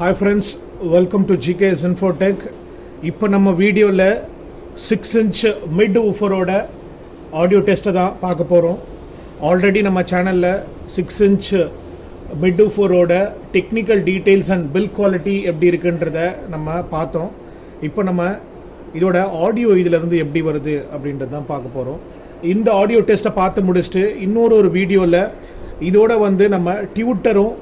Hi friends, welcome to GKS Info Tech. இப்போ நம்ம வீடியோவில் 6-inch Mid-Woofer ஓட ஆடியோ டெஸ்ட்டை தான் பார்க்க போகிறோம். ஆல்ரெடி நம்ம சேனலில் 6-inch Mid-Woofer ஓட technical details and bill quality எப்படி இருக்குன்றத நம்ம பார்த்தோம். இப்போ நம்ம இதோட ஆடியோ இதிலேருந்து எப்படி வருது அப்படின்றது தான் பார்க்க போகிறோம். இந்த ஆடியோ டெஸ்ட்டை பார்த்து முடிச்சுட்டு இன்னொரு வீடியோவில் இதோட நம்ம டியூட்டரும்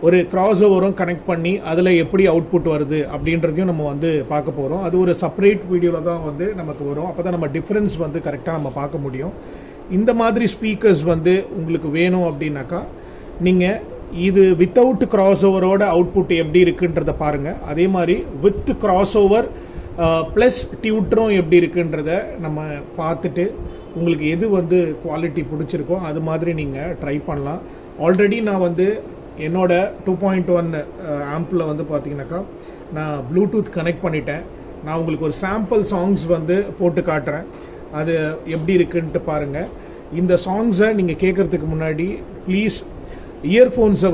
ஒரு கிராஸ் ஓவரும் கனெக்ட் பண்ணி அதில் எப்படி அவுட்புட் வருது அப்படின்றதையும் நம்ம பார்க்க போகிறோம். அது ஒரு செப்பரேட் வீடியோவில் தான் நமக்கு வரும். அப்போ தான் நம்ம டிஃப்ரென்ஸ் கரெக்டாக நம்ம பார்க்க முடியும். இந்த மாதிரி ஸ்பீக்கர்ஸ் உங்களுக்கு வேணும் அப்படின்னாக்கா நீங்கள் இது வித்தவுட் கிராஸ் ஓவரோட அவுட்புட் எப்படி இருக்குன்றதை பாருங்கள். அதே மாதிரி வித் கிராஸ் ஓவர் ப்ளஸ் டியூட்டரும் எப்படி இருக்குன்றத நம்ம பார்த்துட்டு உங்களுக்கு எது குவாலிட்டி பிடிச்சிருக்கோ அது மாதிரி நீங்கள் ட்ரை பண்ணலாம். ஆல்ரெடி நான் என்னோட 2.1 ஆம்பில் பார்த்தீங்கன்னாக்கா நான் ப்ளூடூத் கனெக்ட் பண்ணிட்டேன். நான் உங்களுக்கு ஒரு சாம்பிள் சாங்ஸ் போட்டு காட்டுறேன். அது எப்படி இருக்குன்ட்டு பாருங்கள். இந்த சாங்ஸை நீங்கள் கேட்குறதுக்கு முன்னாடி ப்ளீஸ் இயர்ஃபோன்ஸை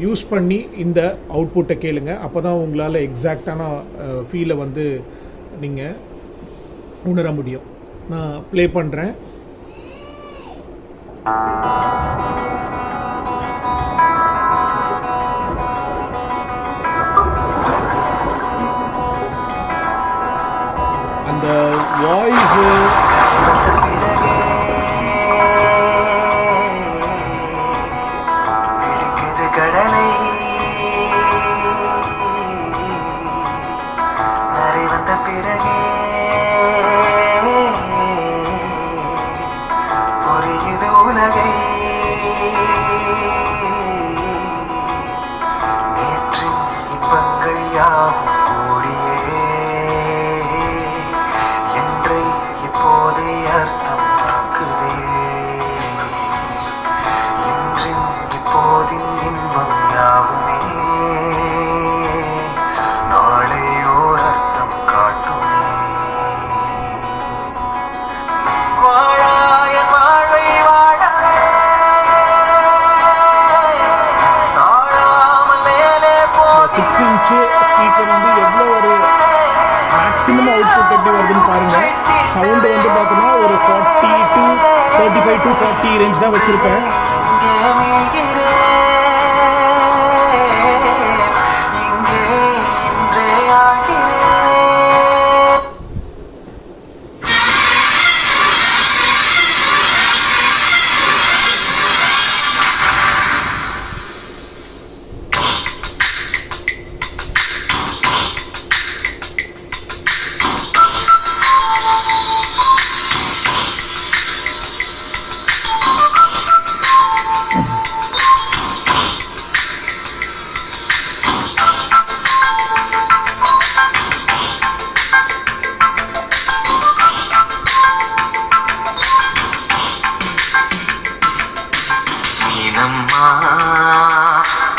யூஸ் பண்ணி இந்த அவுட்புட்டை கேளுங்க. அப்போ தான் உங்களால் எக்ஸாக்டான ஃபீலை நீங்கள் உணர முடியும். நான் ப்ளே பண்ணுறேன். அந்த வாய்ஸு கடலை நரை வந்த பிறகே புரியுது உலகை நேற்றின் இன்பங்கள் யாவும் கூடியே என்றை இப்போதே அர்த்தம் தாக்குதே என்றின் இப்போதின் இன்பம் யாவுமே நாளையோர் அர்த்தம் காட்டுமே. வாழாய வாழ்வை வாழவே தாழாமல் மேலே போக 6-inch ஸ்பீக்கர் எவ்வளோ ஒரு மேக்ஸிமம் அவுட்புட் எப்படி வருதுன்னு பாருங்கள். சவுண்டு பார்த்தோன்னா ஒரு 40 to 35 to 40 ரேஞ்ச் தான் வச்சுருப்பேன்.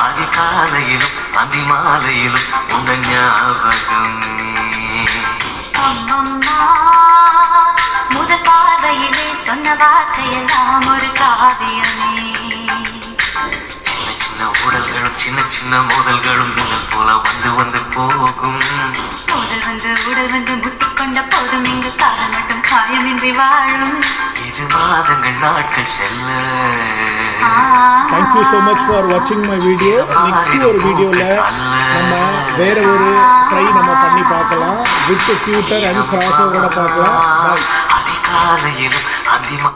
அதிகாலையிலும் அதிமாலையிலும் உந்த ஞாபகம் முதல் பார்வையிலே சொன்ன வார்த்தையெல்லாம் ஒரு காவியமே. சின்ன சின்ன ஊடல்களும் சின்ன சின்ன மோதல்களும் மின்னல் போல வந்து போகும். உடல் முட்டிக்கொண்ட போதும் இங்கு காலம் மட்டும் காயமின்றி வாழும். இது மாதங்கள் நாட்கள் செல்ல. Thank you so much for watching my video. Next ஒரு வீடியோவில் நம்ம வேற ஒரு ட்ரை நம்ம பண்ணி பார்க்கலாம். வித் டியூட்டர் அண்ட் கிராஸ் ஓவரோட பார்க்கலாம். அதிகாலையிலும் அதிமா